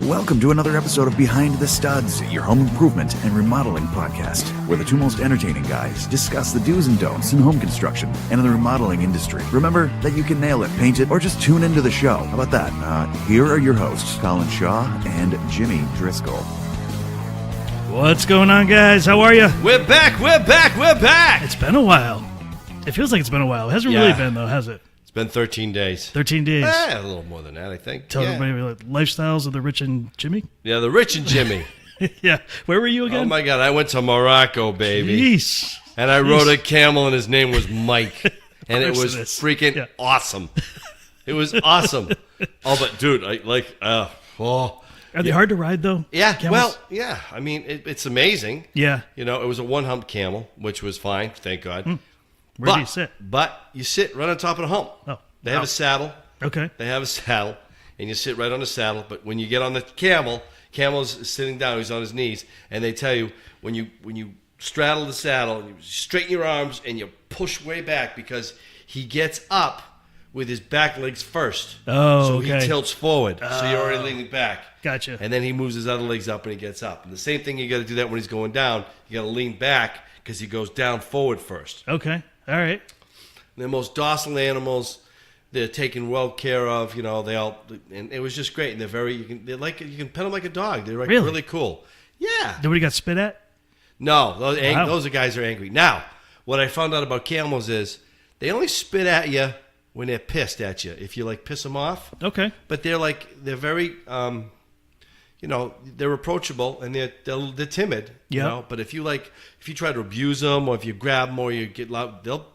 Welcome to another episode of Behind the Studs, your home improvement and remodeling podcast, where the two most entertaining guys discuss the do's and don'ts in home construction and in the remodeling industry. Remember that you can nail it, paint it, or just tune into the show. How about that? Here are your hosts, Colin Shaw and Jimmy Driscoll. What's going on, guys? How are you? We're back! It's been a while. It feels like it's been a while. It hasn't really been, though, has it? It's been 13 days. 13 days. A little more than that, I think. Tell everybody like lifestyles of the Rich and Jimmy. Yeah, the Rich and Jimmy. Yeah. Where were you again? Oh, my God. I went to Morocco, baby. Jeez. And I rode a camel, and his name was Mike. And it was freaking awesome. It was awesome. Oh, but, dude, Are they hard to ride, though? Yeah, camels? well, yeah. I mean, it's amazing. Yeah. You know, it was a one-hump camel, which was fine, thank God. Where do you sit? But you sit right on top of the hump. Oh. They have a saddle. Okay. They have a saddle, and you sit right on the saddle. But when you get on the camel's sitting down. He's on his knees, and they tell you when you straddle the saddle, you straighten your arms and you push way back because he gets up with his back legs first. Oh, so okay. he tilts forward. So you're already leaning back. Gotcha. And then he moves his other legs up and he gets up. And the same thing, you got to do that when he's going down. You got to lean back because he goes down forward first. Okay. All right. They're the most docile animals. They're taken well care of. You know, and it was just great. And you can pet them like a dog. They're like really cool. Yeah. Nobody got spit at? No, those guys are angry. Now, what I found out about camels is they only spit at you when they're pissed at you. If you piss them off. Okay. But they're very, they're approachable and they're timid. Yeah. You know? But if you try to abuse them or if you grab them or you get loud, they'll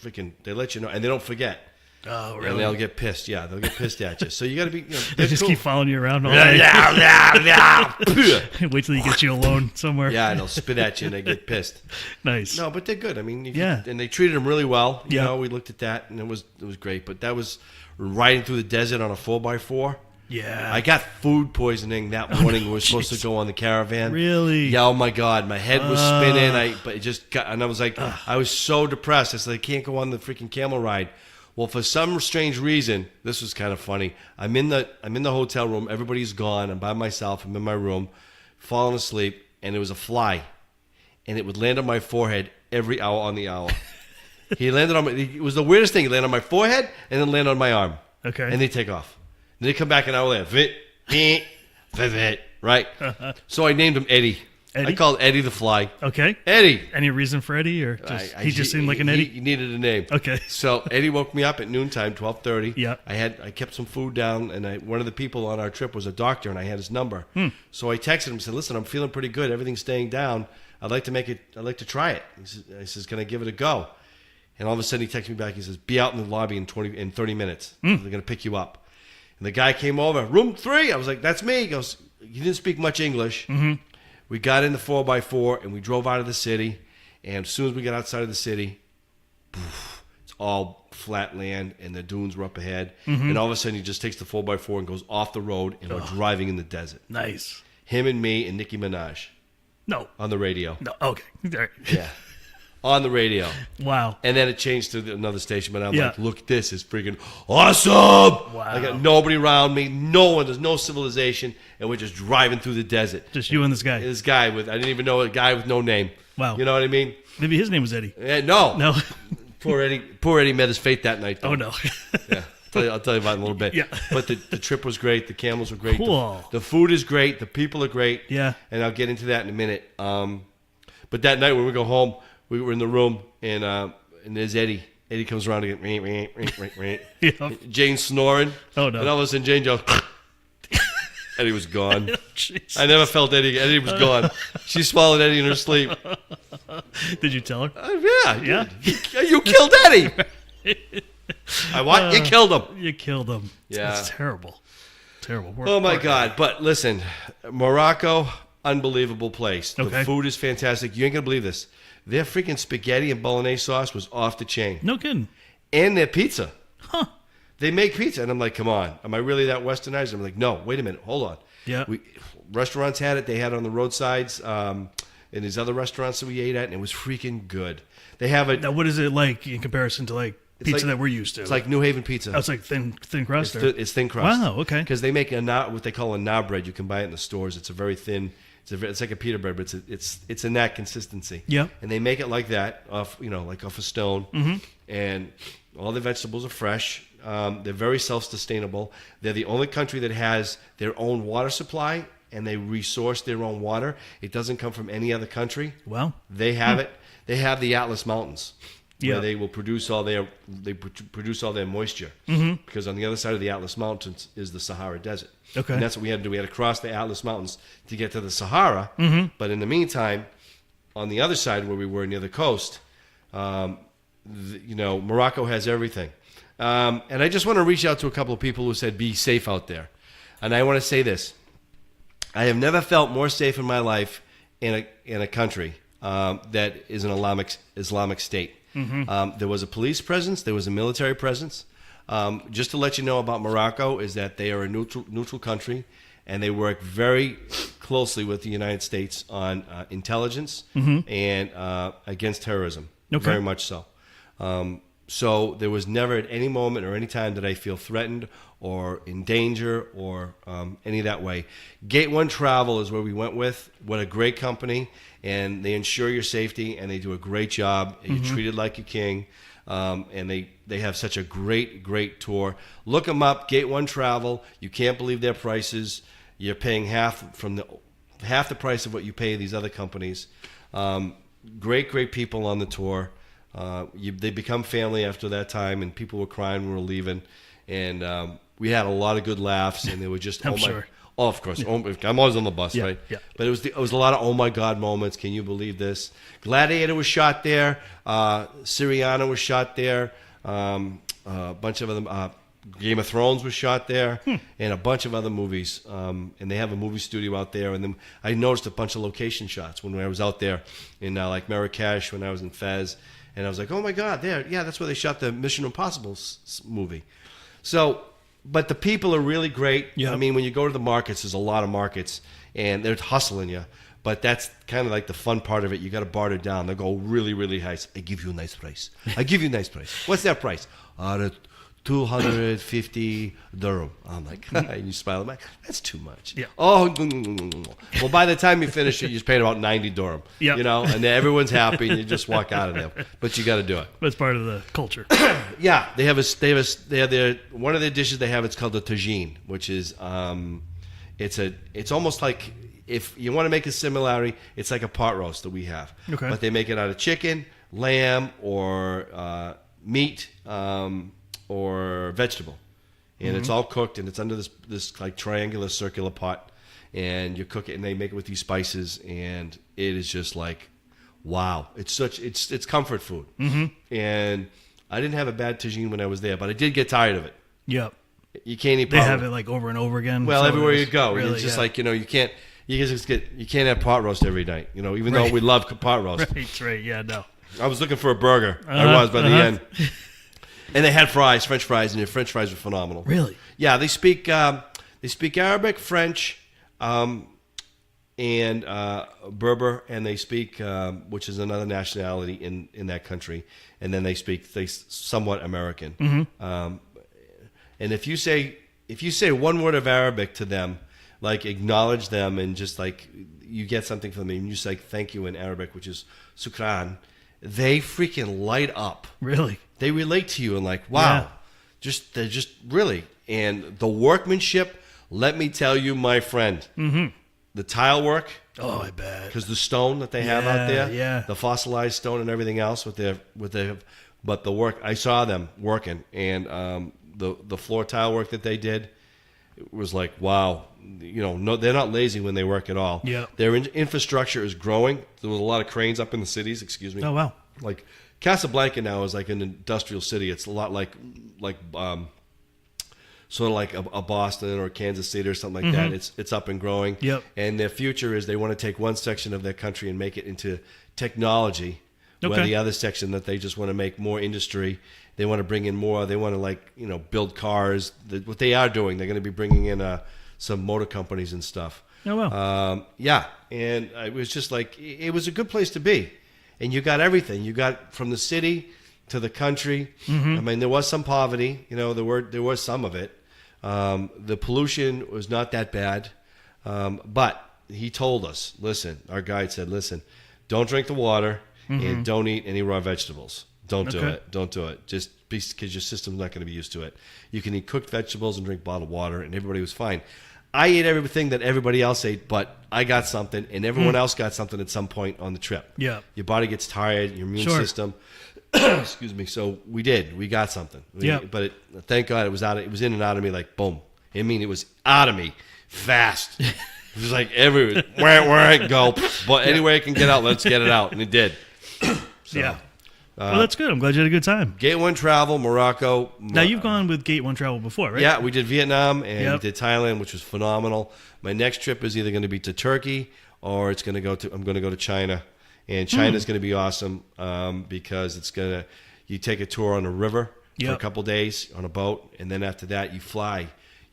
let you know and they don't forget. Oh, really? And they'll get pissed. Yeah, they'll get pissed at you. So you got to be. They just keep following you around all day. Wait till you get you alone somewhere. Yeah, and they'll spit at you and they get pissed. Nice. No, but they're good. I mean, and they treated them really well. You know, we looked at that and it was great. But that was riding through the desert on a 4x4. Yeah. I got food poisoning that morning. We were supposed to go on the caravan. Really? Yeah. Oh my God, my head was spinning. I was like, I was so depressed. I said, I can't go on the freaking camel ride. Well, for some strange reason, this was kind of funny. I'm in the hotel room. Everybody's gone. I'm by myself. I'm in my room, falling asleep, and there was a fly, and it would land on my forehead every hour on the hour. He landed on it was the weirdest thing. He landed on my forehead and then landed on my arm. Okay. And they take off. Then they come back an hour later. Vit, right? So I named him Eddie. I called Eddie the fly. Okay. Eddie. Any reason for Eddie, or he just seemed like an Eddie? He needed a name. Okay. So Eddie woke me up at noontime, 12:30. Yeah. I kept some food down, and one of the people on our trip was a doctor, and I had his number. So I texted him and said, "Listen, I'm feeling pretty good. Everything's staying down. I'd like to try it." I says, "Can I give it a go?" And all of a sudden he texts me back. He says, "Be out in the lobby in 30 minutes. They're gonna pick you up." And the guy came over, room 3. I was like, "That's me." He goes, "He didn't speak much English." Mm-hmm. We got in the 4x4 and we drove out of the city. And as soon as we got outside of the city, it's all flat land and the dunes were up ahead. Mm-hmm. And all of a sudden he just takes the 4x4 and goes off the road and we're driving in the desert. Nice. Him and me and Nicki Minaj. No. On the radio. No. Okay. All right. Yeah. On the radio. Wow. And then it changed to another station, but I'm like, look, this is freaking awesome. Wow. I got nobody around me, no one, there's no civilization, and we're just driving through the desert. Just you and this guy. This guy I didn't even know, a guy with no name. Wow. You know what I mean? Maybe his name was Eddie. No. No. Poor Eddie met his fate that night, though. Oh, no. Yeah. I'll tell you about it in a little bit. Yeah. But the trip was great. The camels were great. Cool. The food is great. The people are great. Yeah. And I'll get into that in a minute. But that night when we go home, we were in the room, and there's Eddie. Eddie comes around again. Yep. Jane's snoring. Oh, no. And all of a sudden, Jane goes, Eddie was gone. Jesus. I never felt Eddie. Eddie was gone. She swallowed Eddie in her sleep. Did you tell her? Yeah. You killed Eddie. I what? You killed him. You killed him. Yeah. That's terrible. Terrible. Oh, my God. But listen, Morocco, unbelievable place. The food is fantastic. You ain't going to believe this. Their freaking spaghetti and bolognese sauce was off the chain. No kidding. And their pizza. Huh. They make pizza. And I'm like, come on. Am I really that westernized? I'm like, no, wait a minute. Hold on. Yeah. Restaurants had it. They had it on the roadsides in these other restaurants that we ate at, and it was freaking good. They have it. Now, what is it like in comparison to, like, pizza that we're used to. It's like New Haven pizza. Oh, it's like thin crust. It's thin crust. Wow. Okay. Because they make what they call a naan bread. You can buy it in the stores. It's a very thin. It's like a pita bread, but it's in that consistency. Yeah. And they make it like that off a stone. Mm-hmm. And all the vegetables are fresh. They're very self-sustainable. They're the only country that has their own water supply, and they resource their own water. It doesn't come from any other country. Well, they have it. They have the Atlas Mountains, yeah. where they will produce all their moisture. Mm-hmm. Because on the other side of the Atlas Mountains is the Sahara Desert. Okay. And that's what we had to do. We had to cross the Atlas Mountains to get to the Sahara. Mm-hmm. But in the meantime, on the other side where we were near the coast, Morocco has everything. And I just want to reach out to a couple of people who said, be safe out there. And I want to say this. I have never felt more safe in my life in a country that is an Islamic state. Mm-hmm. There was a police presence. There was a military presence. Just to let you know about Morocco is that they are a neutral country, and they work very closely with the United States on intelligence and against terrorism. Okay. Very much so. So there was never at any moment or any time that I feel threatened or in danger or any that way. Gate 1 Travel is where we went with. What a great company, and they ensure your safety, and they do a great job. You're treated like a king, and they have such a great tour. Look them up, Gate 1 Travel. You can't believe their prices. You're paying half the price of what you pay these other companies. Great people on the tour. They become family after that time, and people were crying when we were leaving, and we had a lot of good laughs, and they were just sure. Oh, of course. Yeah. I'm always on the bus, right? Yeah. But it was a lot of oh my God moments. Can you believe this? Gladiator was shot there. Syriana was shot there. A bunch of them. Game of Thrones was shot there, and a bunch of other movies. And they have a movie studio out there. And then I noticed a bunch of location shots when I was out there in like Marrakesh when I was in Fez. And I was like, oh my God, that's where they shot the Mission Impossible movie. So, but the people are really great. Yeah. I mean, when you go to the markets, there's a lot of markets, and they're hustling you. But that's kind of like the fun part of it. You got to barter down. They go really high. I give you a nice price. What's that price? 250 dirham. I'm like, and you smile. I'm like, that's too much. Yeah. Oh, well, by the time you finish it, you just paid about 90 dirham. Yeah. And everyone's happy, and you just walk out of there. But you got to do it. That's part of the culture. Yeah, they have one of their dishes they have. It's called the tagine, which is it's almost like, if you want to make a similarity, it's like a pot roast that we have. Okay. But they make it out of chicken, lamb, or meat. Or vegetable, and it's all cooked, and it's under this like triangular circular pot, and you cook it, and they make it with these spices, and it is just like, wow, it's comfort food. And I didn't have a bad tagine when I was there, but I did get tired of it. Yep. You can't eat. They have it like over and over again. Well, so everywhere you go, really, it's just like you can't have pot roast every night. Even though we love pot roast. Right. Yeah. No. I was looking for a burger. I was by the end. And they had French fries, and their French fries were phenomenal. Really? Yeah, they speak Arabic, French, and Berber, and they speak, which is another nationality in that country, and then they somewhat American. And if you say one word of Arabic to them, like acknowledge them, and just like you get something from them, and you say thank you in Arabic, which is sukran, they freaking light up. Really? They relate to you and like, wow, they're just really, and the workmanship. Let me tell you, my friend, the tile work. Oh, I bet. Because the stone that they have out there, the fossilized stone and everything else but the work, I saw them working, and the floor tile work that they did, it was like, wow, no, they're not lazy when they work at all. Yeah, their infrastructure is growing. There was a lot of cranes up in the cities. Excuse me. Oh wow, like. Casablanca now is like an industrial city. It's a lot like sort of like a Boston or Kansas City or something like that. It's up and growing. Yep. And their future is they want to take one section of their country and make it into technology. Okay. Where the other section that they just want to make more industry. They want to bring in more. They want to build cars. What they are doing, they're going to be bringing in some motor companies and stuff. Oh wow. Yeah. And it was just like, it was a good place to be. And you got everything. You got from the city to the country. I mean, there was some poverty. There was some of it. The pollution was not that bad, but he told us, listen. Our guide said, listen, don't drink the water and don't eat any raw vegetables. Don't do it. Don't do it. Just because your system's not going to be used to it. You can eat cooked vegetables and drink bottled water, and everybody was fine. I ate everything that everybody else ate, but I got something, and everyone else got something at some point on the trip. Yeah. Your body gets tired, your immune system. Excuse me. So we got something. But thank God it was in and out of me like boom. I mean, it was out of me fast. It was like everywhere. Where go. But anyway, it can get out. Let's get it out, and it did. So, yeah. Well, that's good. I'm glad you had a good time. Gate 1 travel, Morocco. Now, you've gone with Gate 1 travel before, right? Yeah, we did Vietnam and we did Thailand, which was phenomenal. My next trip is either going to be to Turkey or I'm going to go to China. And China's going to be awesome because you take a tour on a river for a couple days on a boat, and then after that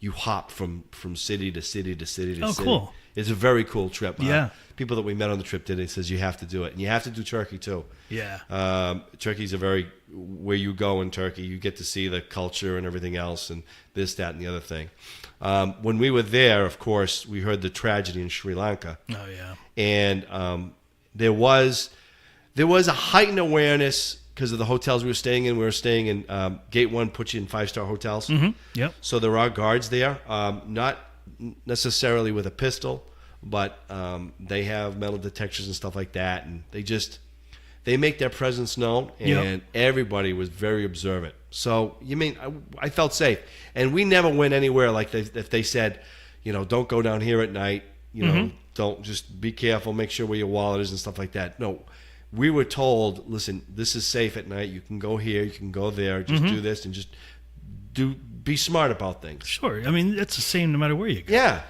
you hop from city to city to city to city. Cool. It's a very cool trip. Yeah. People that we met on the trip did it. Says you have to do it, and you have to do Turkey too. Yeah. Turkey's where you go in Turkey, you get to see the culture and everything else, and this, that, and the other thing. When we were there, of course, we heard the tragedy in Sri Lanka. Oh yeah. And there was a heightened awareness because of the hotels we were staying in. We were staying in Gate 1 puts you in 5-star hotels. Yep. So there are guards there, not necessarily with a pistol, but they have metal detectors and stuff like that, and they make their presence known, and everybody was very observant. So I felt safe, and we never went anywhere like if they said, don't go down here at night, don't, just be careful, make sure where your wallet is and stuff like that. No, we were told, listen, this is safe at night. You can go here, you can go there, just do this, and just be smart about things. Sure. I mean, it's the same no matter where you go. Yeah.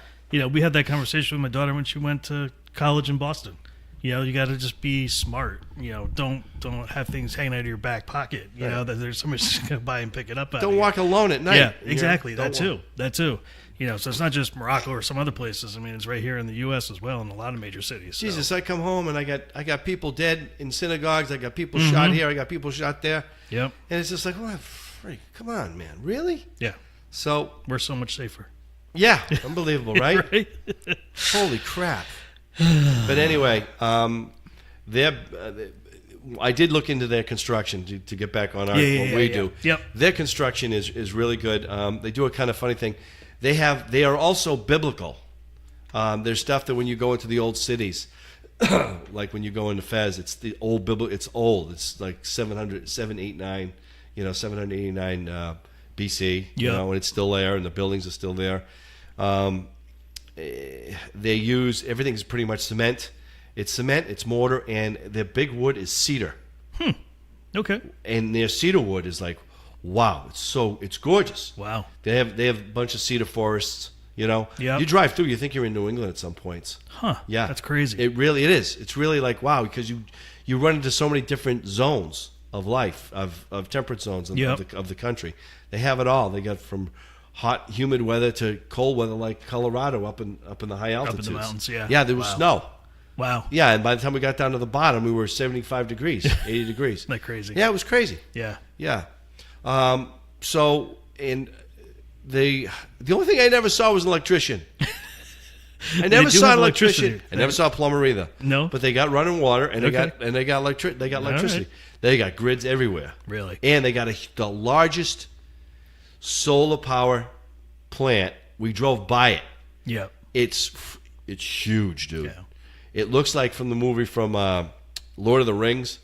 We had that conversation with my daughter when she went to college in Boston. You got to just be smart. Don't have things hanging out of your back pocket. That there's somebody just going to buy and pick it up. Don't walk alone at night. Yeah, exactly. That too. So it's not just Morocco or some other places. I mean, it's right here in the U.S. as well in a lot of major cities. So. Jesus, I come home and I got people dead in synagogues. I got people shot here. I got people shot there. Yep. And it's just like, oh, freak, come on, man, really? Yeah. So we're so much safer. Yeah, unbelievable, right? Right? Holy crap. But anyway, I did look into their construction to get back on what we do. Yep. Their construction is really good. They do a kind of funny thing. They are also biblical. There's stuff that when you go into the old cities, like when you go into Fez, it's the old biblical. It's old. It's like 789 BC. And it's still there, and the buildings are still there. They use everything's pretty much cement. It's cement, it's mortar, and their big wood is cedar. Okay. And their cedar wood is like, wow, it's gorgeous. Wow. They have a bunch of cedar forests. Yep. You drive through, you think you're in New England at some points. Huh. Yeah. That's crazy. It is. It's really like wow, because you run into so many different zones of life, of temperate zones of the country. They have it all. They got from hot, humid weather to cold weather like Colorado up in the high altitudes. Up in the mountains, yeah. Yeah, there was snow. Wow. Yeah, and by the time we got down to the bottom, we were 75 degrees, 80 degrees. Like crazy. Yeah, it was crazy. Yeah. Yeah. So, and the only thing I never saw was an electrician. I never saw an electrician. I never saw a plumber either. No. But they got running water, and they got electricity. Right. They got grids everywhere. Really? And they got the largest solar power plant. We drove by it. Yeah. It's huge, dude. Yeah. It looks like from the movie from Lord of the Rings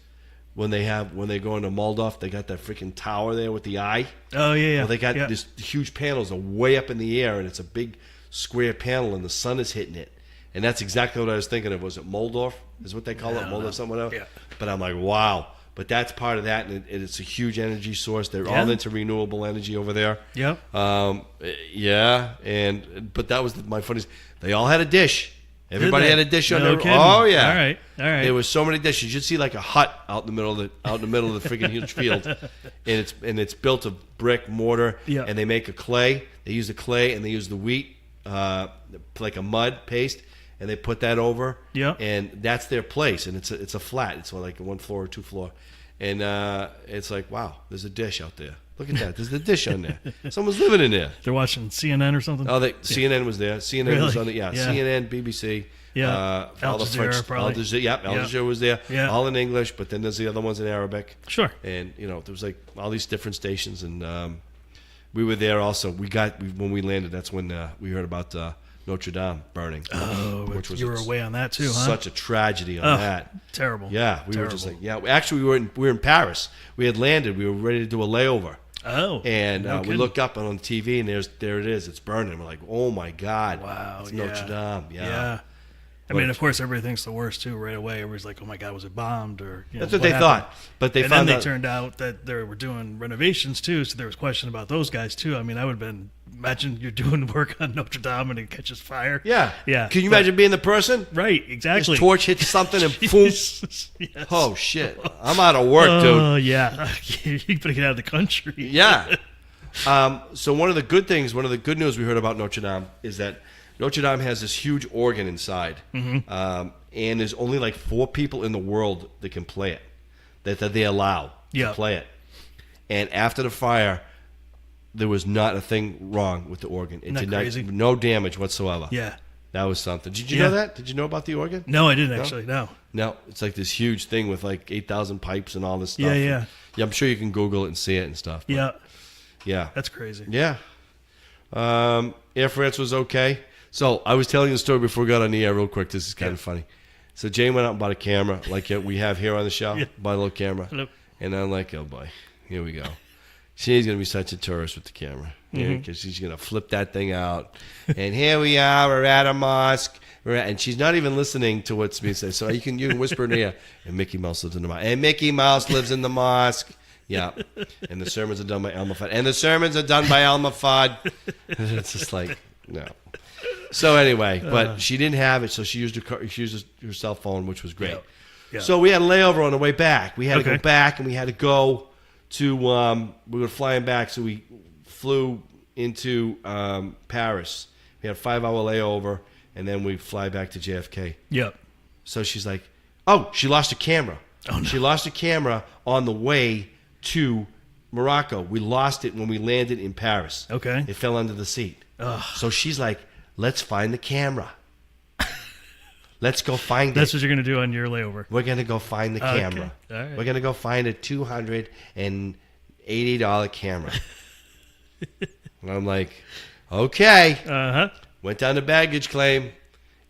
when they go into Moldov, they got that freaking tower there with the eye. Oh yeah. Well, they got these huge panels are way up in the air, and it's a big square panel, and the sun is hitting it. And that's exactly what I was thinking of. Was it Moldov? Is what they call it, Moldov, something like that? Yeah. But I'm like, wow. But that's part of that, and it's a huge energy source. They're all into renewable energy over there. Yep. Yeah. But that was my funniest. They all had a dish. Everybody had a dish on their. Kidding. Oh yeah. All right. There was so many dishes. You'd see like a hut out in the middle of the freaking huge field, and it's built of brick mortar. Yeah. And they make a clay. They use the clay and they use the wheat, like a mud paste, and they put that over. Yeah. And that's their place. And it's a flat. It's like a 1 floor or 2 floor, And it's like, wow, there's a dish out there. Look at that. There's a dish on there. Someone's living in there. They're watching CNN or something. Oh, CNN was there. CNN Really? was on the CNN, BBC. Yeah. All Al the Jazeera, French. probably. Al Jazeera was there. Yeah. All in English, but then there's the other ones in Arabic. Sure. And there was like all these different stations, and we were there also. When we landed. That's when we heard about Notre Dame burning. Oh, which was you were away on that too, huh? Such a tragedy on that. Terrible. Yeah, we were just like, actually, we were in Paris. We had landed. We were ready to do a layover. Oh. And no we kidding. looked up on the TV, and there it is. It's burning. We're like, oh my God. Wow. It's yeah. Notre Dame. Yeah. I mean, of course, everybody thinks the worst too right away. Everybody's like, "Oh my God, was it bombed?" Or that's what they thought. But they found then out. they turned out that they were doing renovations too, so there was question about those guys too. I mean, I would have been imagine you're doing work on Notre Dame and it catches fire. Yeah, yeah. Can you imagine being the person? Right, exactly. His torch hits something and boom. Yes. Oh shit! I'm out of work, dude. Oh yeah, you better get out of the country. Yeah. So one of the good news we heard about Notre Dame is that Notre Dame has this huge organ inside, and there's only like 4 people in the world that can play it, that they allow to play it. And after the fire, there was not a thing wrong with the organ. It did crazy? no damage whatsoever. Yeah. That was something. Did you know that? Did you know about the organ? No, I didn't actually. No. No, it's like this huge thing with like 8,000 pipes and all this stuff. Yeah. I'm sure you can Google it and see it and stuff. But yeah. That's crazy. Yeah. Air France was okay. So I was telling you the story before we got on the air real quick. This is kind of funny. So Jane went out and bought a camera like we have here on the show. Bought a little camera. Hello. And I'm like, oh boy, here we go. She's going to be such a tourist with the camera. Because she's going to flip that thing out. And here we are. We're at a mosque. And she's not even listening to what's being said. So you can whisper in her ear. And Mickey Mouse lives in the mosque. And Mickey Mouse lives in the mosque. Yeah. And the sermons are done by Elmer Fudd. And the sermons are done by Elmer Fudd. It's just like, no. So anyway, but she didn't have it, so she used her cell phone, which was great. Yeah. So we had a layover on the way back. We had to go back, and we had to go to. We were flying back, so we flew into Paris. We had a 5-hour layover, and then we fly back to JFK. Yep. So she's like, "Oh, she lost her camera. Oh, no. She lost her camera on the way to Morocco. We lost it when we landed in Paris. Okay. It fell under the seat. Ugh. So she's like, let's find the camera. Let's go find it. That's what you're going to do on your layover. We're going to go find the camera. All right. We're going to go find a $280 camera. And I'm like, okay. Uh-huh. Went down to baggage claim.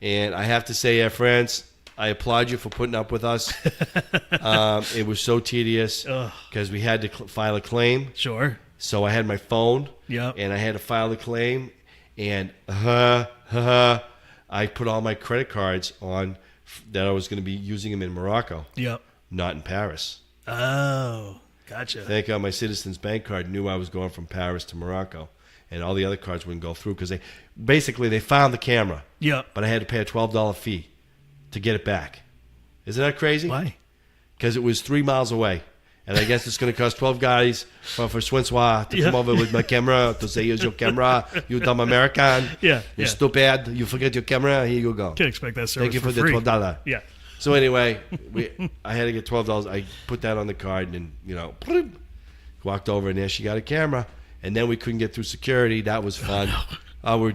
And I have to say, Air France, I applaud you for putting up with us. It was so tedious because we had to file a claim. Sure. So I had my phone. Yep. And I had to file the claim. And I put all my credit cards on that I was going to be using them in Morocco. Yep. Not in Paris. Oh, gotcha. Thank God my Citizens Bank card knew I was going from Paris to Morocco. And all the other cards wouldn't go through because they found the camera. Yep. But I had to pay a $12 fee to get it back. Isn't that crazy? Why? Because it was 3 miles away. And I guess it's going to cost 12 guys for Swensois to come over with my camera to say, here's your camera, you dumb American. Yeah. You stupid. You forget your camera. Here you go. Can't expect that service Thank you for the free. $12. Yeah. So anyway, I had to get $12. I put that on the card and, walked over and there she got a camera. And then we couldn't get through security. That was fun.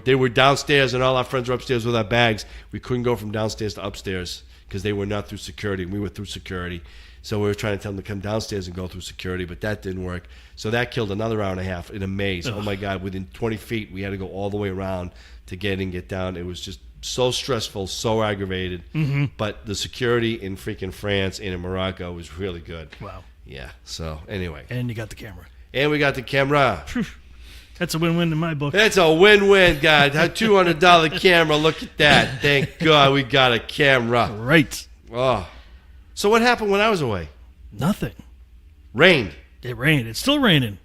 They were downstairs and all our friends were upstairs with our bags. We couldn't go from downstairs to upstairs because they were not through security. We were through security. So we were trying to tell them to come downstairs and go through security, but that didn't work. So that killed another hour and a half in a maze. Oh, my God. Within 20 feet, we had to go all the way around to get in, get down. It was just so stressful, so aggravated. Mm-hmm. But the security in freaking France and in Morocco was really good. Wow. Yeah. So anyway. And you got the camera. And we got the camera. That's a win-win in my book. That's a win-win, guys. A $200 camera. Look at that. Thank God we got a camera. Right. Oh. So what happened when I was away? Nothing. Rained. It rained. It's still raining.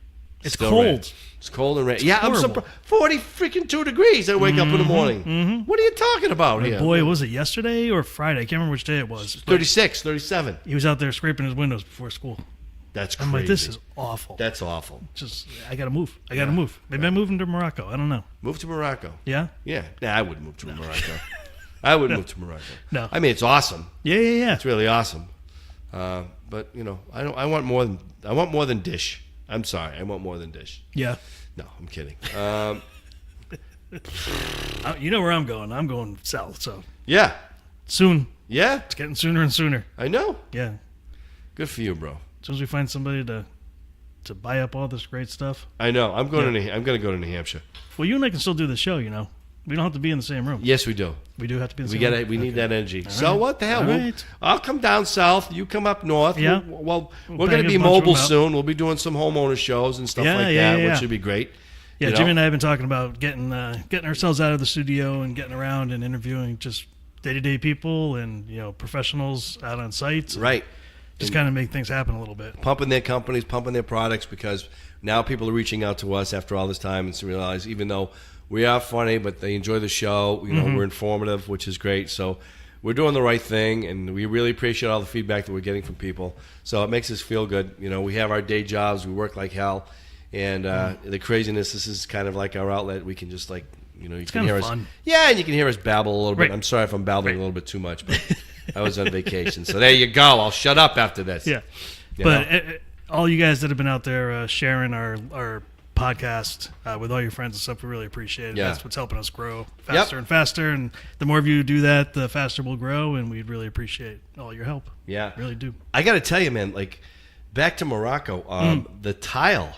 It's Still cold. rain. It's cold and rain. Yeah, I'm horrible. surprised. 40 freaking 2 degrees. I wake up in the morning. Mm-hmm. What are you talking about here? Boy, was it yesterday or Friday? I can't remember which day it was. 36, 37. He was out there scraping his windows before school. That's crazy. I'm like, this is awful. That's awful. I got to move. I got to move. Maybe I'm moving to Morocco. I don't know. Move to Morocco. Yeah? Yeah. Nah, I wouldn't move to Morocco. I wouldn't move to Morocco. No. I mean, it's awesome. Yeah. It's really awesome. But I want more than dish. I'm sorry, I want more than dish. Yeah. No, I'm kidding. You know where I'm going. I'm going south. So Yeah. soon. Yeah. It's getting sooner and sooner. I know. Yeah. Good for you, bro. As soon as we find somebody to buy up all this great stuff. I know. I'm going to go to New Hampshire. Well, you and I can still do the show. We don't have to be in the same room. Yes, we do. We do have to be in the same room. We need that energy. All So right. what the hell? All right. I'll come down south. You come up north. Yeah. We're We'll going to bang be a bunch of mobile them out. soon. We'll be doing some homeowner shows and stuff like that, which should be great. Yeah, You know? Jimmy and I have been talking about getting ourselves out of the studio and getting around and interviewing just day-to-day people and professionals out on sites. Right. Just kind of make things happen a little bit. Pumping their companies, pumping their products, because now people are reaching out to us after all this time and to realize even though we are funny, but they enjoy the show. We're informative, which is great. So we're doing the right thing, and we really appreciate all the feedback that we're getting from people. So it makes us feel good. We have our day jobs. We work like hell. And the craziness, this is kind of like our outlet. We can just you can hear us. Fun. Yeah, and you can hear us babble a little bit. Right. I'm sorry if I'm babbling a little bit too much, but I was on vacation. So there you go. I'll shut up after this. Yeah. You But know? all you guys that have been out there sharing our podcast with all your friends and stuff, we really appreciate it. Yeah. That's what's helping us grow faster and faster. And the more of you do that, the faster we'll grow. And we'd really appreciate all your help. Yeah. Really do. I got to tell you, man, back to Morocco, the tile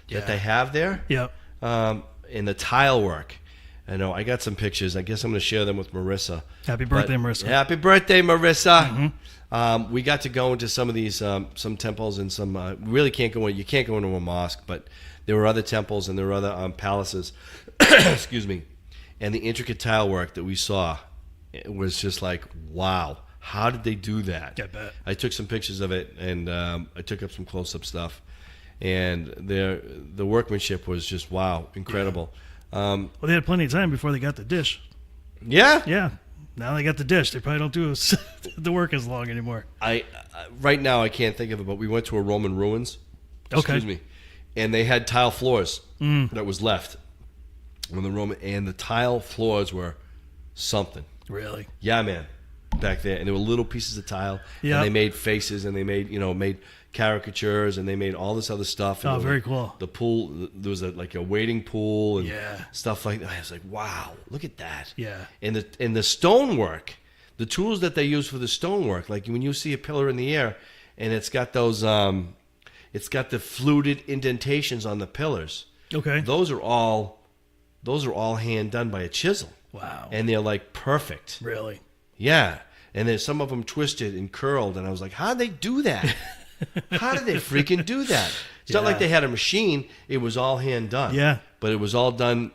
that they have there, Yep. in the tile work. I know I got some pictures. I guess I'm going to share them with Marissa. Happy birthday, Marissa. Happy birthday, Marissa. We got to go into some of these some temples and some really can't go in. You can't go into a mosque, but there were other temples and there were other palaces. Excuse me. And the intricate tile work that we saw, it was just like, wow. How did they do that? I bet. I took some pictures of it, and I took up some close-up stuff. And the workmanship was just, wow, incredible. Well, they had plenty of time before they got the dish. Yeah? Yeah. Now they got the dish. They probably don't do the work as long anymore. Right now I can't think of it, but we went to a Roman ruins. Okay. Excuse me. And they had tile floors that was left on the Roman, and the tile floors were something. Really? Yeah, man. Back there, and there were little pieces of tile, Yeah. and they made faces, and they made made caricatures, and they made all this other stuff. And Oh, very cool. The pool, there was a waiting pool and Yeah. stuff like that. I was like, wow, look at that. Yeah. And the stonework, the tools that they use for the stonework, like when you see a pillar in the air, and it's got those, it's got the fluted indentations on the pillars. Okay. Those are all hand done by a chisel. Wow. And they're perfect. Really? Yeah, and then some of them twisted and curled, and I was like, how did they do that? How did they freaking do that? It's not like they had a machine. It was all hand done. Yeah. But it was all done.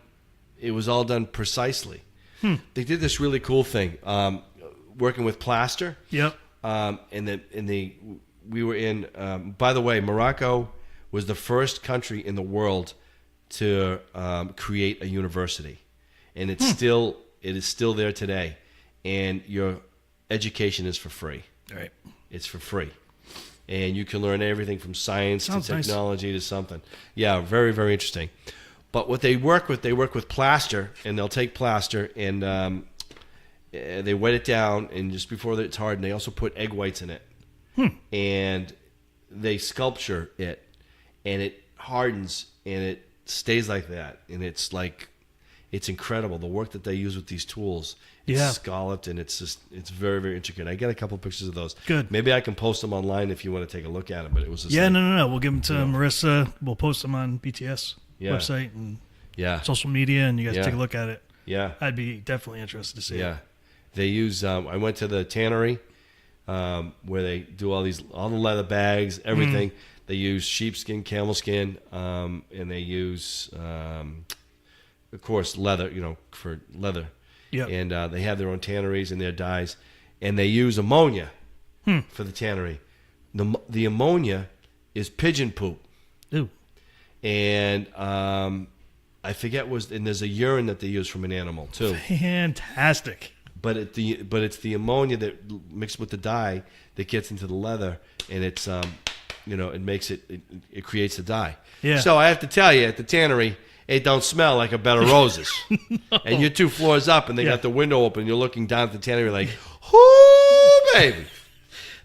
It was all done precisely. They did this really cool thing, working with plaster. Yep. We were in. By the way, Morocco was the first country in the world to create a university, and it is still there today. And your education is for free. All right. It's for free. And you can learn everything from science Sounds to nice. technology to something. Yeah, very, very interesting. But what they work with plaster, and they'll take plaster and they wet it down, and just before it's hardened, they also put egg whites in it. And they sculpture it, and it hardens, and it stays like that. And it's incredible, the work that they use with these tools. It's scalloped, and it's very, very intricate. I got a couple pictures of those. Good. Maybe I can post them online if you want to take a look at them. But it was just No. We'll give them to Marissa. We'll post them on BTS website and social media, and you guys take a look at it. Yeah. I'd be definitely interested to see it. Yeah. They use. I went to the tannery where they do all the leather bags, everything. They use sheepskin, camel skin, and they use, of course, leather. For leather. Yep. And they have their own tanneries and their dyes, and they use ammonia for the tannery. The ammonia is pigeon poop. Ooh. And I forget and there's a urine that they use from an animal too. Fantastic. But it's the ammonia that mixed with the dye that gets into the leather, and it's it makes it creates the dye. Yeah. So I have to tell you, at the tannery, it don't smell like a bed of roses. No. And you're 2 floors up, and they got the window open. You're looking down at the tannery, like, "Whoo, baby!"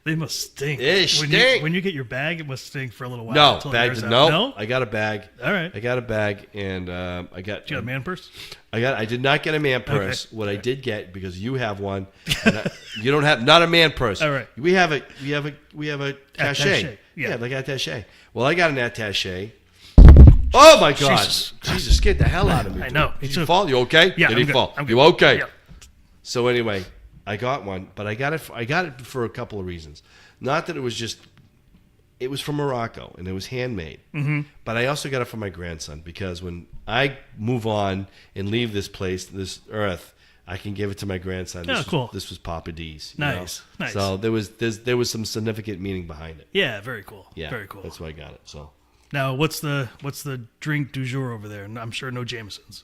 They must stink. They stink. When you get your bag, it must stink for a little while. No, until it bag. wears out. No, I got a bag. All right. I got a bag, and I got. Did you got a man purse? I did not get a man purse. Okay. What I did get, because you have one, and you don't have not a man purse. All right. We have a attaché. Attaché, yeah. Like attaché. Well, I got an attaché. Oh my God! Jesus, scared the hell out of me. I know. Did you fall? You okay? Yeah, Did I'm he good. fall? I'm good. You okay? Yeah. So anyway, I got one, but I got it for a couple of reasons. Not that it was just. It was from Morocco, and it was handmade. Mm-hmm. But I also got it for my grandson, because when I move on and leave this place, this earth, I can give it to my grandson. Cool. This was Papa D's. Nice. So there was some significant meaning behind it. Yeah, very cool. Yeah, very cool. That's why I got it. So now, what's the drink du jour over there? I'm sure no Jamesons.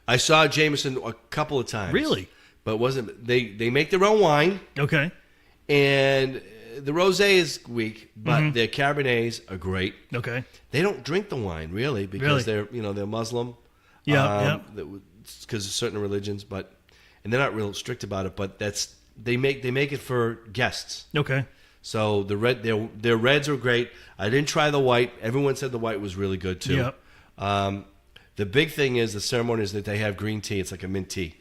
I saw Jameson a couple of times. Really? But wasn't they make their own wine, Okay. and the rosé is weak, but their Cabernets are great. Okay. They don't drink the wine really because they're Muslim. Yeah. Because of certain religions, and they're not real strict about it. But they make it for guests. Okay. So their reds are great. I didn't try the white. Everyone said the white was really good too. Yep. The big thing is the ceremony is that they have green tea. It's like a mint tea.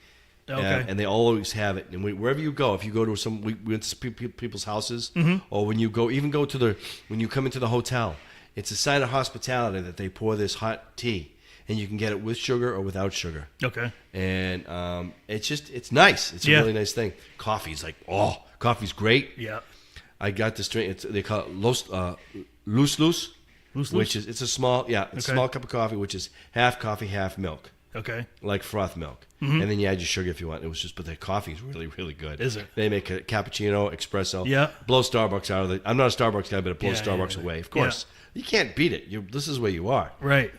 Okay. And they always have it. And wherever you go, if you go to we went to people's houses, or when you go when you come into the hotel, it's a sign of hospitality that they pour this hot tea, and you can get it with sugar or without sugar. Okay. And it's nice. It's a really nice thing. Coffee's coffee's great. Yeah. I got this drink. They call it loose, which is it's a small small cup of coffee, which is half coffee, half milk. Okay. Like froth milk. And then you add your sugar if you want. But the coffee is really, really good. Is it? They make a cappuccino, espresso. Yeah. Blow Starbucks out of it. I'm not a Starbucks guy, but it blows Starbucks away. Of course. Yeah. You can't beat it. This is where you are. Right.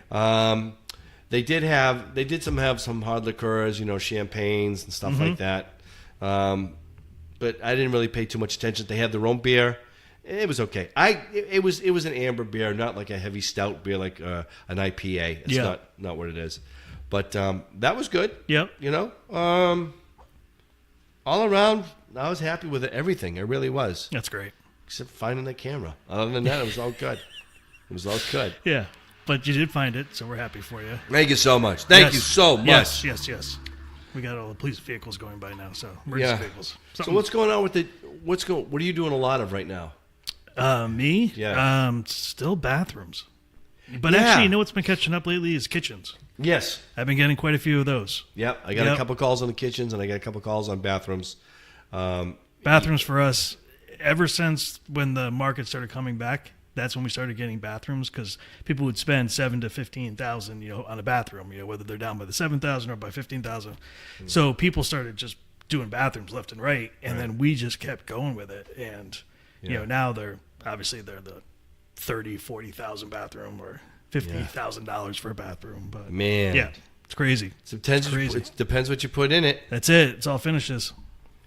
They did have some hard liqueurs, champagnes and stuff like that. But I didn't really pay too much attention. They had their own beer. It was okay. It was an amber beer, not like a heavy stout beer like an IPA. It's not what it is. But that was good. Yep. All around, I was happy with it. Everything. I really was. That's great. Except finding the camera. Other than that, it was all good. It was all good. Yeah. But you did find it, so we're happy for you. Thank you so much. Thank you so much. Yes. We got all the police vehicles going by now, so emergency vehicles. So what's going on with what are you doing a lot of right now? Me? Yeah. Still bathrooms. But actually, you know what's been catching up lately is kitchens. Yes. I've been getting quite a few of those. Yep. I got a couple calls on the kitchens, and I got a couple calls on bathrooms. Bathrooms for us, ever since when the market started coming back, that's when we started getting bathrooms, because people would spend $7,000 to $15,000, on a bathroom, whether they're down by the $7,000 or by $15,000. So people started just doing bathrooms left and right, and then we just kept going with it. And now they're the $30,000, $40,000 bathroom or $50,000 for a bathroom. But man, it's crazy. It depends what you put in it. That's it. It's all finishes.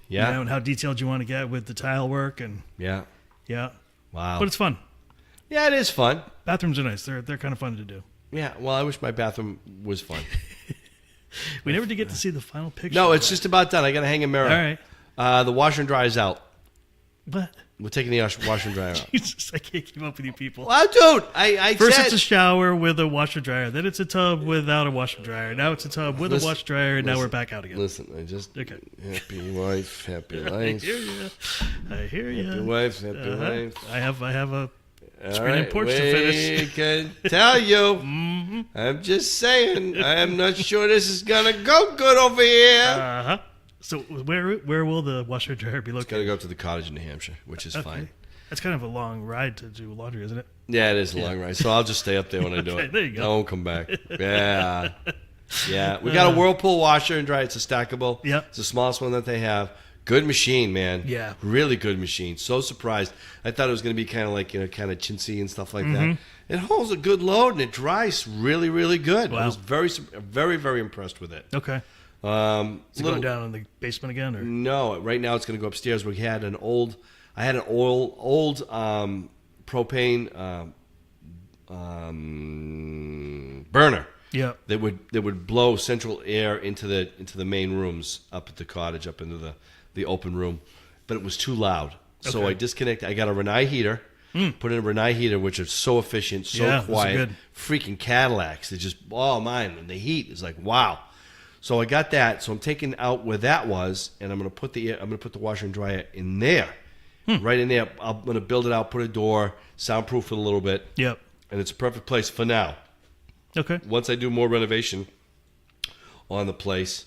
Yeah, and how detailed you want to get with the tile work and yeah. Wow. But it's fun. Yeah, it is fun. Bathrooms are nice. They're kind of fun to do. Yeah. Well, I wish my bathroom was fun. We never did get to see the final picture. No, it's just about done. I got to hang a mirror. All right. The washer and dryer is out. What? We're taking the washer and dryer out. Jesus, I can't keep up with you people. Well, dude, I First said, it's a shower with a washer dryer. Then it's a tub without a washer dryer. Now it's a tub with a washer dryer, and now we're back out again. Listen, happy wife, happy life. I hear you. Happy wife, happy life. I have a screen porch to finish. I can tell you. I'm just saying. I am not sure this is gonna go good over here. So where will the washer dryer be located? It's gotta go up to the cottage in New Hampshire, which is fine. That's kind of a long ride to do laundry, isn't it? Yeah, it is a long ride. So I'll just stay up there when I do it. There you go. I won't come back. Yeah. Yeah. We got a Whirlpool washer and dryer. It's a stackable. Yep. It's the smallest one that they have. Good machine, man. Yeah. Really good machine. So surprised. I thought it was going to be kind of like, kind of chintzy and stuff like that. It holds a good load and it dries really, really good. Wow. I was very, very, very impressed with it. Okay. Is it going down in the basement again? Or? No, right now it's going to go upstairs. I had an old propane burner. Yeah. That would blow central air into the main rooms up at the cottage, up into the open room, but it was too loud. So Okay. I disconnect. I got a Rinnai heater. Put in a Rinnai heater, which is so efficient, so Yeah, those are quiet. good. Freaking Cadillacs. They just, oh, mine. And the heat is like, wow. So I got that. So I'm taking out where that was, and I'm going to put the washer and dryer in there. Right in there. I'm going to build it out, put a door, soundproof it a little bit. Yep. And it's a perfect place for now. Okay. Once I do more renovation on the place,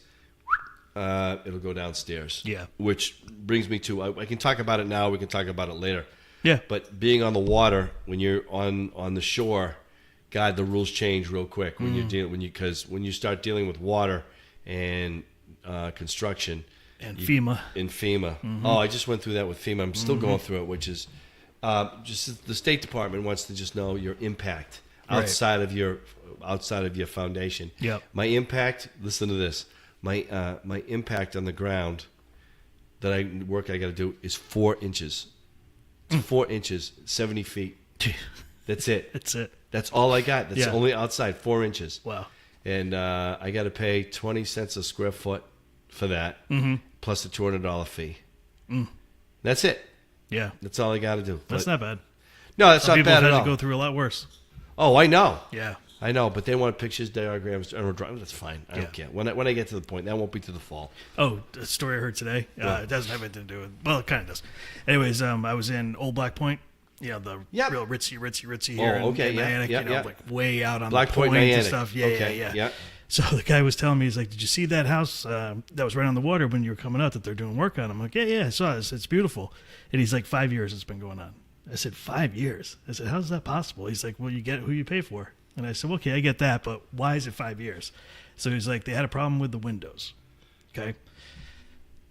it'll go downstairs. Yeah. Which brings me to, I can talk about it now, we can talk about it later. Yeah. But being on the water, when you're on the shore, God, the rules change real quick when because when you start dealing with water and construction And FEMA. in FEMA. Oh, I just went through that with FEMA. I'm still going through it, which is just the State Department wants to just know your impact outside of your foundation. Yep. My impact. Listen to this. My impact on the ground that I got to do is 4 inches. It's 4 inches, 70 feet. That's it. That's it. That's all I got. That's Yeah. only outside, 4 inches. Wow. And I got to pay 20 cents a square foot for that, plus a $200 fee. That's it. Yeah. That's all I got to do. That's But- not bad. No, that's Some not people bad have at had all. to go through a lot worse. Oh, I know. Yeah. I know, but they want pictures, diagrams, and that's fine. I Yeah. don't care. When I get to the point, that won't be to the fall. Oh, a story I heard today. It doesn't have anything to do with. Well, it kind of does. Anyways, I was in Old Black Point. You know, the Yep. real ritzy here Oh, okay, in yeah, Nyack, yeah, you know, yeah. like way out on Black the Point, point and Nyack. stuff. Yeah, Okay, yeah. yeah. So the guy was telling me, he's like, "Did you see that house that was right on the water when you were coming out that they're doing work on?" I'm like, "Yeah, I saw it. It's beautiful." And he's like, 5 years it's been going on. I said, 5 years? I said, how's that possible? He's like, well, you get who you pay for. And I said, okay, I get that, but why is it 5 years? So he's like, they had a problem with the windows. Okay.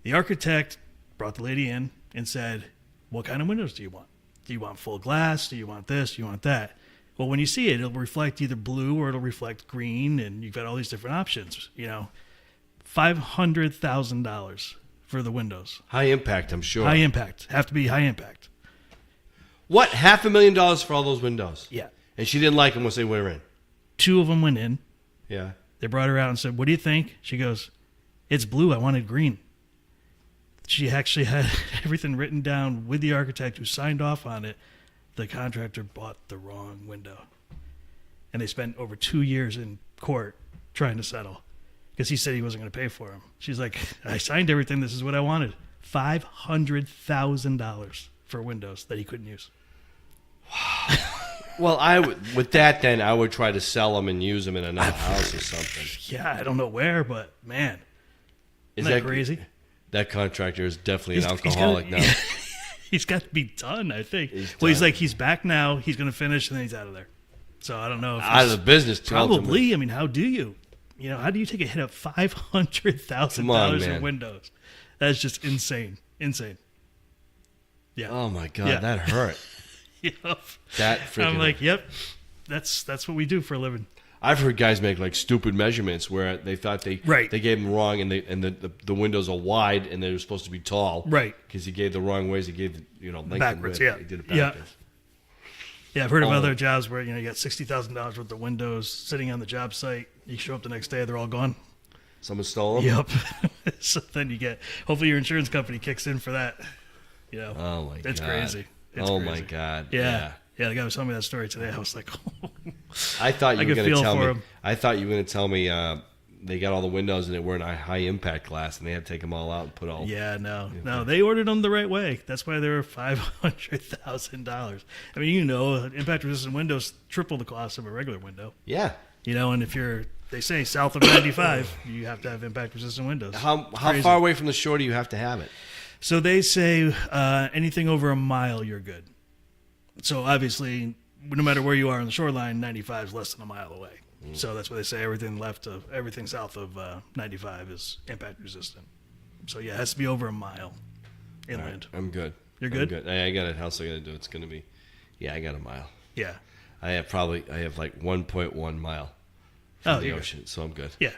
The architect brought the lady in and said, what kind of windows do you want? Do you want full glass? Do you want this? Do you want that? Well, when you see it, it'll reflect either blue or it'll reflect green, and you've got all these different options, you know. $500,000 for the windows. High impact, I'm sure. High impact. Have to be high impact. What? $500,000 for all those windows? Yeah. And she didn't like them once they were in. 2 of them went in. Yeah. They brought her out and said, what do you think? She goes, it's blue. I wanted green. She actually had everything written down with the architect who signed off on it. The contractor bought the wrong window. And they spent over 2 years in court trying to settle because he said he wasn't going to pay for them. She's like, I signed everything. This is what I wanted. $500,000 for windows that he couldn't use. Well, with that, then I would try to sell them and use them in another house or something. Yeah, I don't know where, but man, Is isn't that crazy? That contractor is definitely an He's alcoholic gonna- now. He's got to be done, I think. He's He's done. like, he's back now. He's going to finish, and then he's out of there. So I don't know if Out of he's- the business, ultimately. Probably. I mean, how do you? You know, how do you take a hit of Come on, $500,000 man. in windows? That's just insane. Insane. Yeah. Oh my God, Yeah. that hurt. Yep. That freaking. I'm like, yep. That's what we do for a living. I've heard guys make like stupid measurements where they thought they gave them wrong, and the windows are wide and they were supposed to be tall, Right. Because he gave the wrong ways. He gave length Backwards, and width. yeah. He did it Yeah. backwards. Yeah, I've heard of Oh. other jobs where, you know, you got $60,000 worth of windows sitting on the job site. You show up the next day, they're all gone. Someone stole them. Yep. So then you get, hopefully your insurance company kicks in for that. You know, Oh my God. it's crazy. It's Oh crazy. my God. Yeah. Yeah, the guy was telling me that story today. I was like, I thought you I were could going to feel tell for me. him. I thought you were going to tell me they got all the windows and they weren't high impact glass, and they had to take them all out and put all. yeah, no, they ordered them the right way. That's why they were $500,000. I mean, you know, impact resistant windows triple the cost of a regular window. Yeah. You know, and if they say south of 95, you have to have impact resistant windows. How Crazy. far away from the shore do you have to have it? So they say anything over a mile, you're good. So obviously, no matter where you are on the shoreline, 95 is less than a mile away. So that's what they say. Everything south of 95 is impact resistant. So yeah, it has to be over a mile inland. I'm good. You're I'm good? I got it. How's I got to do? It's going to be. Yeah, I got a mile. Yeah. I have like 1.1 mile from Oh, the you're ocean, so I'm good. Yeah.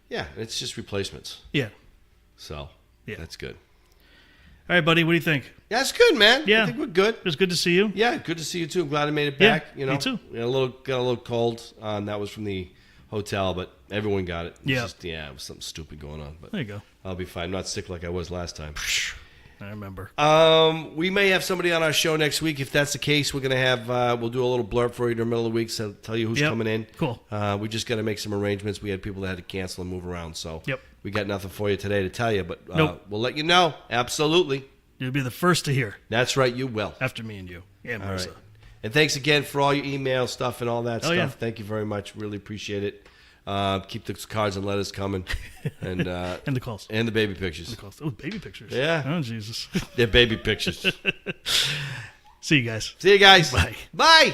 Yeah, it's just replacements. Yeah. So Yeah. that's good. All right, buddy. What do you think? Yeah, it's good, man. Yeah. I think we're good. It was good to see you. Yeah, good to see you too. I'm glad I made it Yeah, back. You know, me too. Got a little cold. That was from the hotel, but everyone got it. It was Yeah. it was something stupid going on, but There you go. I'll be fine. I'm not sick like I was last time. I remember. We may have somebody on our show next week. If that's the case, we're going to have, we'll do a little blurb for you in the middle of the week, so tell you who's coming in. Cool. We just got to make some arrangements. We had people that had to cancel and move around, so Yep. we got nothing for you today to tell you, but Nope. we'll let you know. Absolutely. You'll be the first to hear That's right, you will. after me and you. And All Marissa. right. And thanks again for all your email stuff and all that stuff. yeah. Thank you very much. Really appreciate it. Keep the cards and letters coming. And And the calls. and the baby pictures. The calls. Oh, baby pictures. Yeah. Oh, Jesus. They're baby pictures. See you guys. See you guys. Bye. Bye.